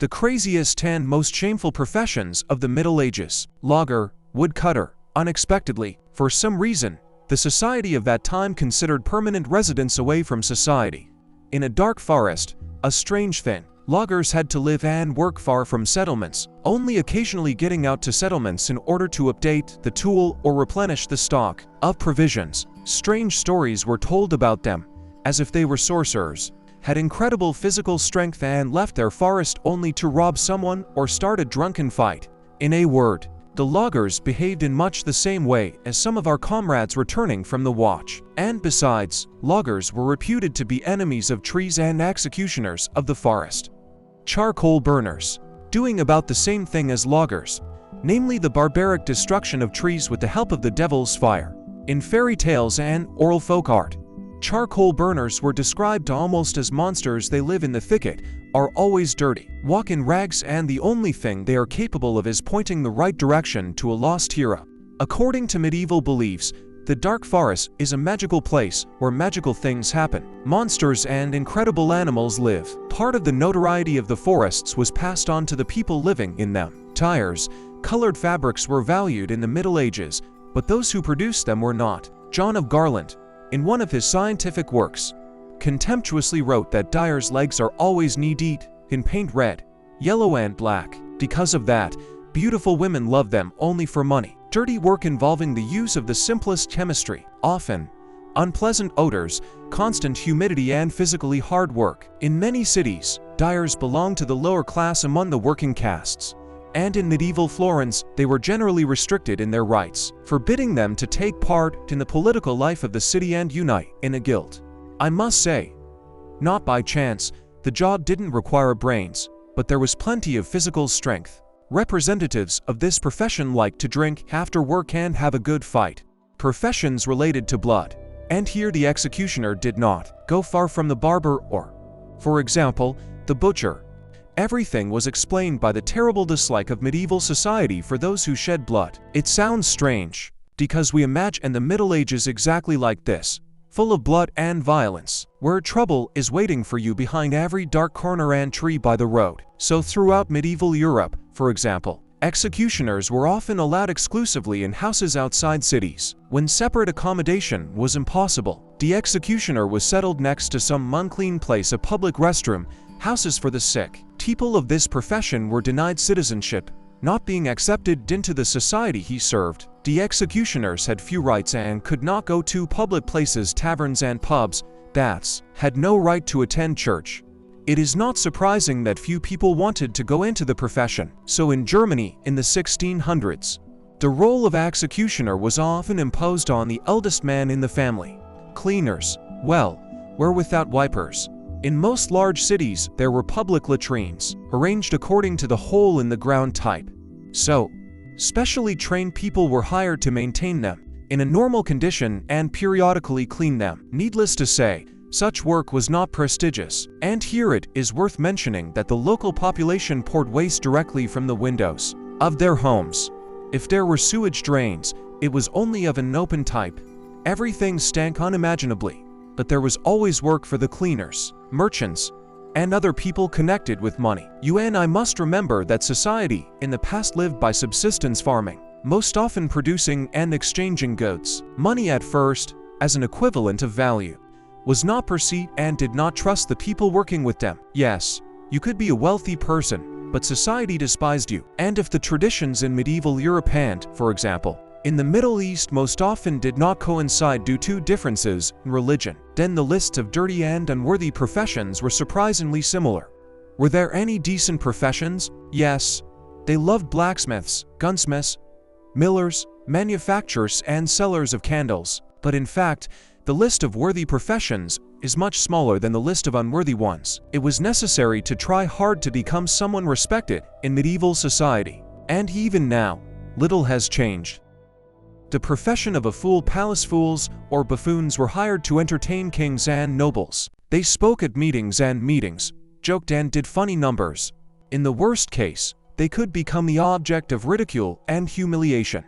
The craziest and most shameful professions of the Middle Ages. Logger, woodcutter. Unexpectedly, for some reason, the society of that time considered permanent residence away from society. In a dark forest, a strange thing. Loggers had to live and work far from settlements, only occasionally getting out to settlements in order to update the tool or replenish the stock of provisions. Strange stories were told about them, as if they were sorcerers, had incredible physical strength and left their forest only to rob someone or start a drunken fight. In a word, the loggers behaved in much the same way as some of our comrades returning from the watch. And besides, loggers were reputed to be enemies of trees and executioners of the forest. Charcoal burners, doing about the same thing as loggers, namely the barbaric destruction of trees with the help of the devil's fire. In fairy tales and oral folk art, charcoal burners were described almost as monsters. They live in the thicket, are always dirty, walk in rags, and the only thing they are capable of is pointing the right direction to a lost hero. According to medieval beliefs, the dark forest is a magical place where magical things happen. Monsters and incredible animals live. Part of the notoriety of the forests was passed on to the people living in them. Tires, colored fabrics were valued in the Middle Ages, but those who produced them were not. John of Garland, in one of his scientific works, contemptuously wrote that dyers' legs are always knee-deep in paint red, yellow, and black. Because of that, beautiful women love them only for money. Dirty work involving the use of the simplest chemistry, often unpleasant odors, constant humidity, and physically hard work. In many cities, dyers belonged to the lower class among the working castes, and in medieval Florence, they were generally restricted in their rights, forbidding them to take part in the political life of the city and unite in a guild. I must say, not by chance, the job didn't require brains, but there was plenty of physical strength. Representatives of this profession liked to drink after work and have a good fight. Professions related to blood, and here the executioner did not go far from the barber or, for example, the butcher. Everything was explained by the terrible dislike of medieval society for those who shed blood. It sounds strange, because we imagine the Middle Ages exactly like this, full of blood and violence, where trouble is waiting for you behind every dark corner and tree by the road. So throughout medieval Europe, for example, executioners were often allowed exclusively in houses outside cities. When separate accommodation was impossible, the executioner was settled next to some unclean place, a public restroom, houses for the sick. People of this profession were denied citizenship, not being accepted into the society he served. The executioners had few rights and could not go to public places, taverns and pubs, baths, had no right to attend church. It is not surprising that few people wanted to go into the profession. So in Germany, in the 1600s, the role of executioner was often imposed on the eldest man in the family. Cleaners, well, were without wipers. In most large cities, there were public latrines, arranged according to the hole-in-the-ground type. So, specially trained people were hired to maintain them in a normal condition and periodically clean them. Needless to say, such work was not prestigious, and here it is worth mentioning that the local population poured waste directly from the windows of their homes. If there were sewage drains, it was only of an open type. Everything stank unimaginably, but there was always work for the cleaners, merchants, and other people connected with money. I must remember that society in the past lived by subsistence farming, most often producing and exchanging goods. Money at first, as an equivalent of value, was not perceived and did not trust the people working with them. Yes, you could be a wealthy person, but society despised you. And if the traditions in medieval Europe and, for example, in the Middle East most often did not coincide due to differences in religion, then the lists of dirty and unworthy professions were surprisingly similar. Were there any decent professions? Yes. They loved blacksmiths, gunsmiths, millers, manufacturers, and sellers of candles. But in fact, the list of worthy professions is much smaller than the list of unworthy ones. It was necessary to try hard to become someone respected in medieval society. And even now, little has changed. The profession of a fool, palace fools, or buffoons were hired to entertain kings and nobles. They spoke at meetings, joked and did funny numbers. In the worst case, they could become the object of ridicule and humiliation.